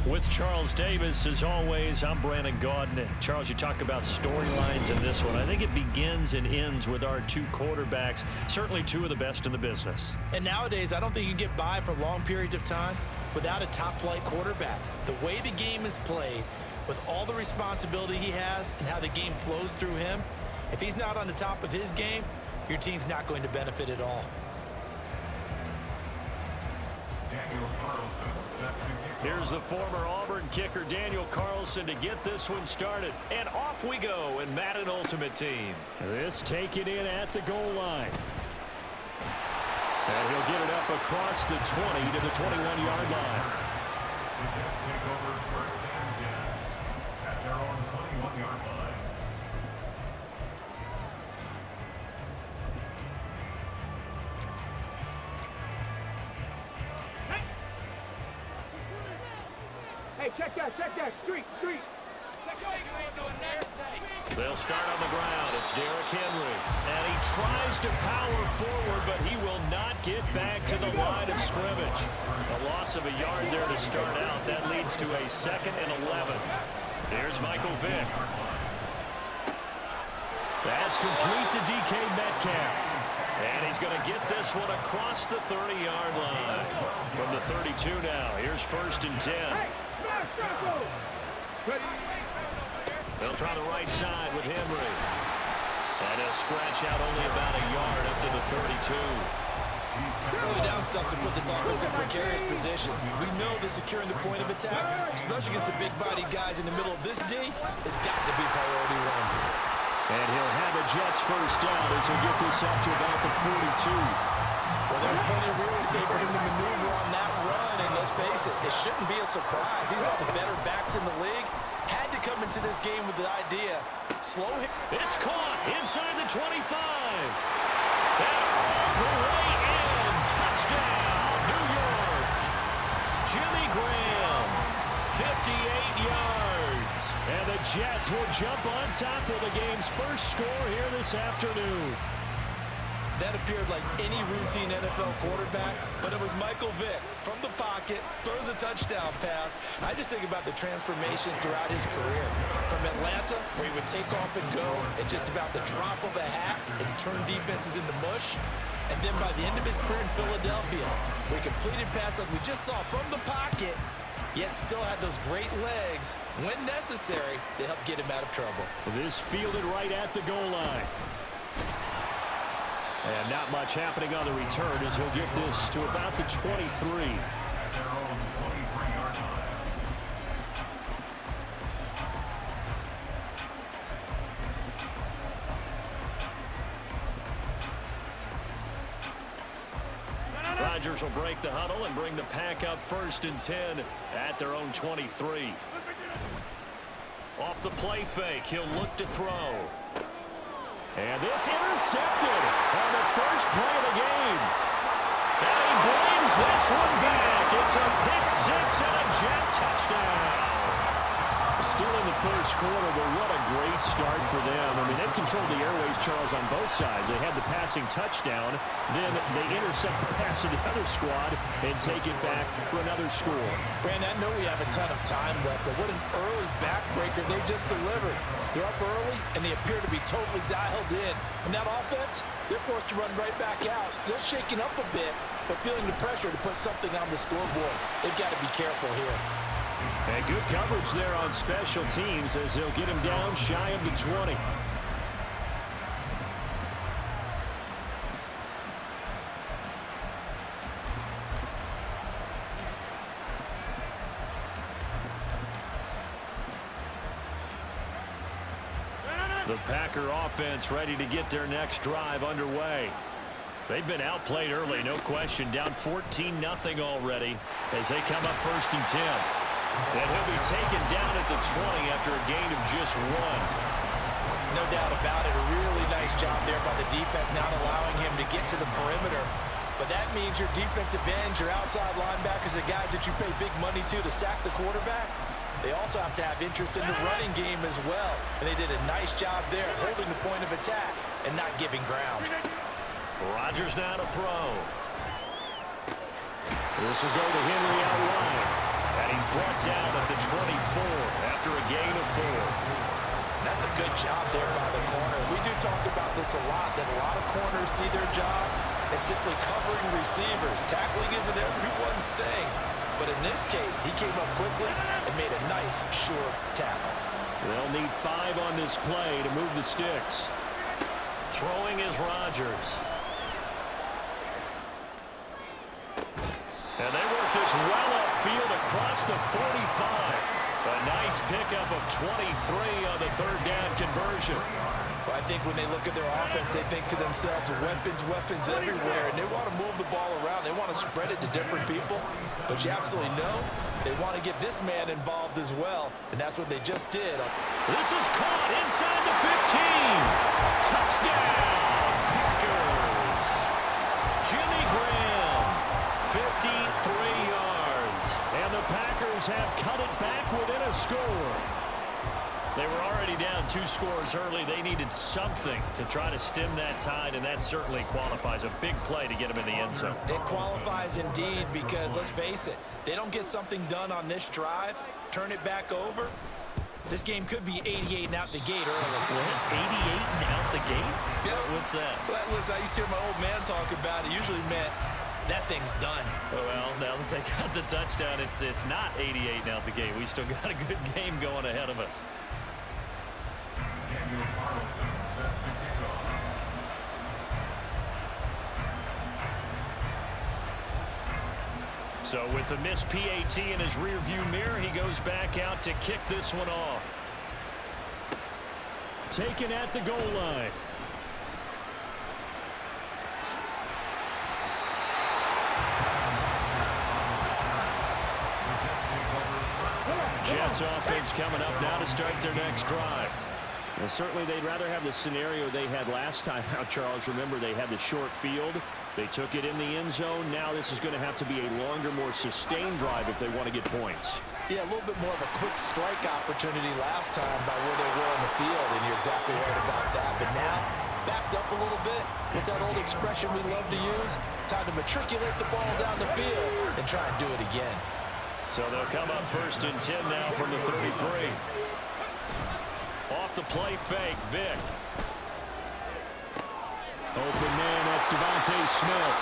With Charles Davis, as always, I'm Brandon Gaudin. Charles, you talk about storylines in this one. I think it begins and ends with our two quarterbacks, certainly two of the best in the business. And nowadays, I don't think you can get by for long periods of time without a top-flight quarterback. The way the game is played, with all the responsibility he has and how the game flows through him, if he's not on the top of his game, your team's not going to benefit at all. Here's the former Auburn kicker, Daniel Carlson, to get this one started. And off we go in Madden Ultimate Team. This taken in at the goal line. And he'll get it up across the 20 to the 21-yard line. Take over first and 10 at their own 21-yard line. Check that, street. They'll start on the ground. It's Derrick Henry. And he tries to power forward, but he will not get back to the line of scrimmage. A loss of a yard there to start out. That leads to a 2nd and 11. Here's Michael Vick. That's complete to DK Metcalf. And he's going to get this one across the 30-yard line. From the 32 now. Here's 1st and 10. They'll try the right side with Henry. And he'll scratch out only about a yard up to the 32. Early down stuff to put this offense in precarious position. We know that securing the point of attack, especially against the big-bodied guys in the middle of this D, has got to be priority one. And he'll have a Jets first down as he'll get this up to about the 42. Well, there's plenty of real estate for him to maneuver on that run, and let's face it, it shouldn't be a surprise. He's one of the better backs in the league. Had to come into this game with the idea, slow him. It's caught inside the 25. And all the way in. Touchdown, New York. Jimmy Graham, 58 yards. And the Jets will jump on top of the game's first score here this afternoon. That appeared like any routine NFL quarterback, but it was Michael Vick from the pocket, throws a touchdown pass. I just think about the transformation throughout his career. From Atlanta, where he would take off and go at just about the drop of a hat and turn defenses into mush. And then by the end of his career in Philadelphia, where he completed passes like we just saw from the pocket, yet still had those great legs, when necessary, to help get him out of trouble. This fielded right at the goal line. And not much happening on the return as he'll get this to about the 23. At their own 23-yard line. Rodgers will break the huddle and bring the pack up 1st and 10 at their own 23. Off the play fake, he'll look to throw. And this intercepted on the first play of the game. And he brings this one back. It's a pick six and a Jet touchdown. Still in the first quarter, but what a great start for them. I mean, they've controlled the airways, Charles, on both sides. They had the passing touchdown. Then they intercept the pass of the other squad and take it back for another score. Brandon, I know we have a ton of time left, but what an early backbreaker they just delivered. They're up early, and they appear to be totally dialed in. And that offense, they're forced to run right back out, still shaking up a bit, but feeling the pressure to put something on the scoreboard. They've got to be careful here. And good coverage there on special teams as they'll get him down shy of the 20. The Packer offense ready to get their next drive underway. They've been outplayed early, no question. Down 14-0 already as they come up 1st and 10. And he'll be taken down at the 20 after a gain of just 1. No doubt about it. A really nice job there by the defense, not allowing him to get to the perimeter. But that means your defensive ends, your outside linebackers, the guys that you pay big money to sack the quarterback, they also have to have interest in the running game as well. And they did a nice job there holding the point of attack and not giving ground. Rodgers now to throw. This will go to Henry out wide. And he's brought down at the 24 after a gain of 4. That's a good job there by the corner. We do talk about this a lot, that a lot of corners see their job as simply covering receivers. Tackling isn't everyone's thing. But in this case, he came up quickly and made a nice, short tackle. They'll need 5 on this play to move the sticks. Throwing is Rodgers. And they work this well upfield across the 45. A nice pickup of 23 on the third down conversion. Well, I think when they look at their offense, they think to themselves, weapons everywhere, and they want to move the ball around. They want to spread it to different people. But you absolutely know they want to get this man involved as well, and that's what they just did. This is caught inside the 15. Touchdown, Packers. Jimmy Graham, 53 yards. And the Packers have cut it back within a score. They were already down 2 scores early. They needed something to try to stem that tide, and that certainly qualifies. A big play to get them in the end zone. It qualifies indeed because, let's face it, they don't get something done on this drive, turn it back over, this game could be 88 and out the gate early. What? 88 and out the gate? Yeah. What's that? Well, listen, I used to hear my old man talk about it. Usually meant that thing's done. Well, now that they got the touchdown, it's not 88 and out the gate. We still got a good game going ahead of us. Daniel Carlson set to kick off. So with the missed PAT in his rearview mirror, he goes back out to kick this one off. Taken at the goal line. Jets offense coming up now to start their next drive. Well, certainly they'd rather have the scenario they had last time out, Charles. Remember, they had the short field. They took it in the end zone. Now this is going to have to be a longer, more sustained drive if they want to get points. Yeah, a little bit more of a quick strike opportunity last time by where they were on the field, and you're exactly right about that. But now, backed up a little bit. What's that old expression we love to use? Time to matriculate the ball down the field and try and do it again. So they'll come up 1st and 10 now from the 33. Off the play fake, Vick. Open man, that's Devontae Smith.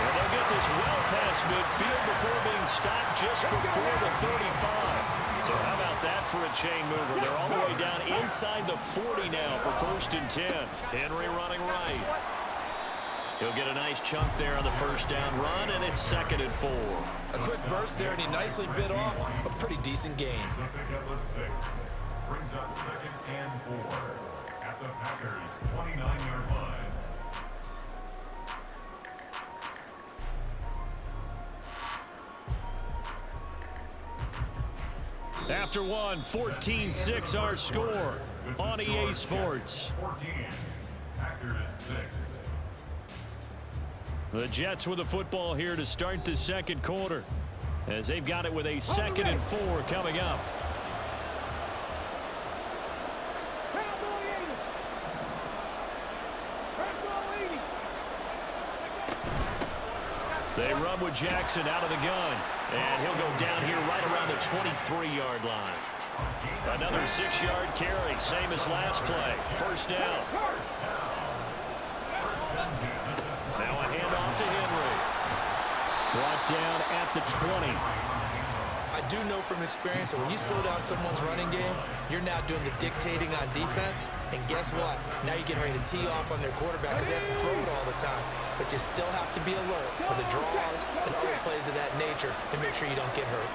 And they'll get this well past midfield before being stopped just before the 35. So how about that for a chain mover? They're all the way down inside the 40 now for 1st and 10. Henry running right. He'll get a nice chunk there on the 1st down run, and it's 2nd and 4. A quick burst there, and he nicely bit off a pretty decent gain. So pick up the 6. Brings up 2nd and 4 at the Packers' 29-yard line. After one, 14-6 our score on EA Sports. 14, Packers 6. The Jets with the football here to start the 2nd quarter, as they've got it with a 2nd and 4 coming up. They run with Jackson out of the gun, and he'll go down here right around the 23-yard line. Another 6-yard carry, same as last play. 1st down. Now a handoff to Henry. Brought down at the 20. I do know from experience that when you slow down someone's running game, you're now doing the dictating on defense. And guess what? Now you're getting ready to tee off on their quarterback because they have to throw it all the time. But you still have to be alert for the draws and other plays of that nature to make sure you don't get hurt.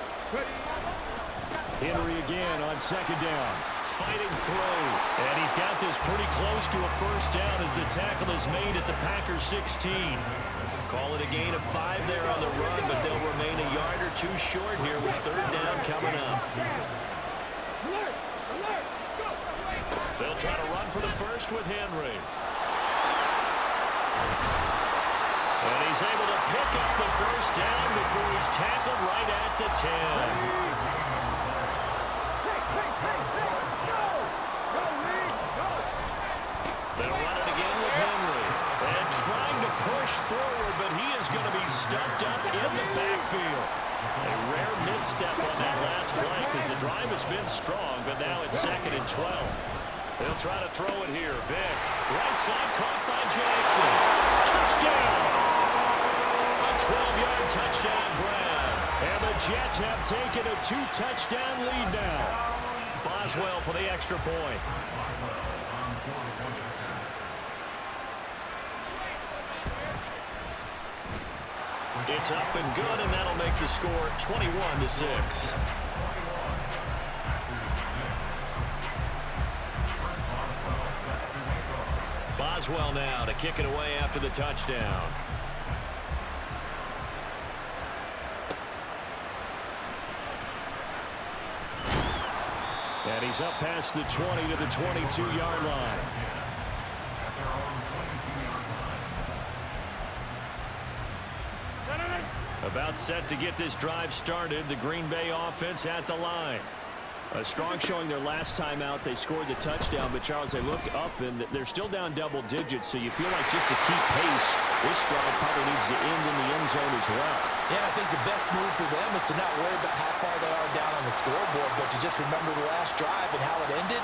Henry again on 2nd down. Fighting through. And he's got this pretty close to a 1st down as the tackle is made at the Packers 16. Call it a gain of 5 there on the run, but they'll remain a yard or 2 short here with 3rd down coming up. They'll try to run for the 1st with Henry. And he's able to pick up the 1st down before he's tackled right at the 10. They'll run it again with Henry. And trying to push forward, but he is going to be stuffed up in the backfield. A rare misstep on that last play because the drive has been strong, but now it's 2nd and 12. They'll try to throw it here. Vick, right side, caught by Jackson. Touchdown! A 12-yard touchdown grab. And the Jets have taken a 2-touchdown lead now. Boswell for the extra point. It's up and good, and that'll make the score 21-6. Boswell now to kick it away after the touchdown. And he's up past the 20 to the 22-yard line. About set to get this drive started. The Green Bay offense at the line. A strong showing their last time out. They scored the touchdown, but Charles, they look up and they're still down double digits, so you feel like just to keep pace, this drive probably needs to end in the end zone as well. Yeah, I think the best move for them is to not worry about how far they are down on the scoreboard, but to just remember the last drive and how it ended.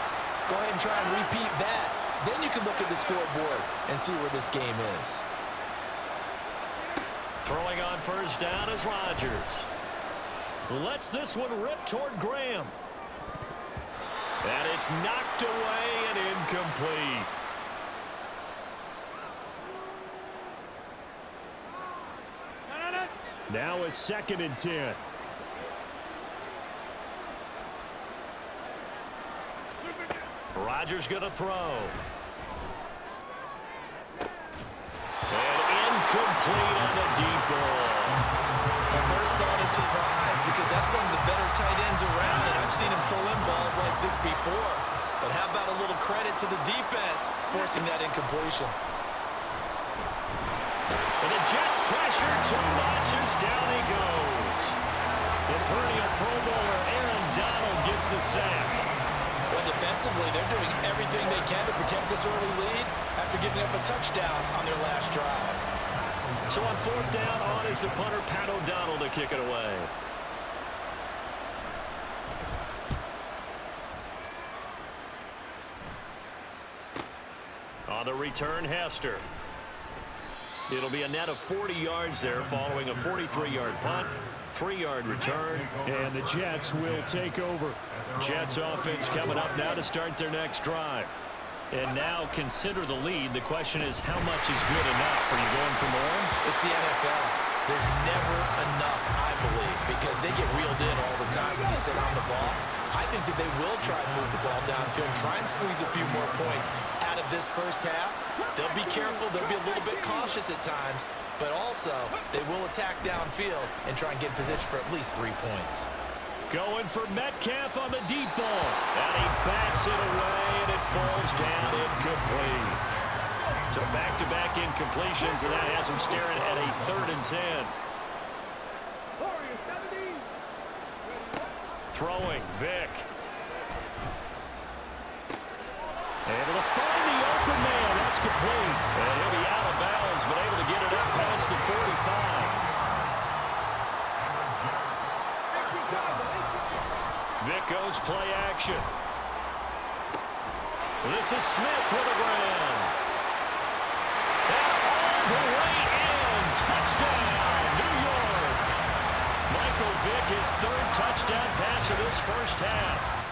Go ahead and try and repeat that. Then you can look at the scoreboard and see where this game is. Throwing on first down is Rodgers. Lets this one rip toward Graham. And it's knocked away and incomplete. Now a 2nd and 10. Rodgers going to throw. And incomplete on the deep ball. My first thought is surprise because that's one of the better tight ends around, and I've seen him pull in balls like this before. But how about a little credit to the defense forcing that incompletion? And the Jets pressure too much as down he goes. The perennial Pro Bowler Aaron Donald gets the sack. Well, defensively, they're doing everything they can to protect this early lead after giving up a touchdown on their last drive. So on 4th down, on is the punter, Pat O'Donnell, to kick it away. On the return, Hester. It'll be a net of 40 yards there following a 43-yard punt, 3-yard return, and the Jets will take over. Jets offense coming up now to start their next drive. And now consider the lead. The question is, how much is good enough? Are you going for more? It's the NFL. There's never enough, I believe, because they get reeled in all the time when you sit on the ball. I think that they will try and move the ball downfield, try and squeeze a few more points out of this first half. They'll be careful. They'll be a little bit cautious at times, but also they will attack downfield and try and get in position for at least 3 points. Going for Metcalf on the deep ball. And he backs it away, and it falls down incomplete. So back-to-back incompletions, and that has him staring at a 3rd and 10. Throwing, Vick. Able to find the open man. That's complete. And he'll be out of bounds, but able to get it up past the 45. Vick goes play action. This is Smith with a grab. And all the way in. Touchdown, New York. Michael Vick, his 3rd touchdown pass of this first half.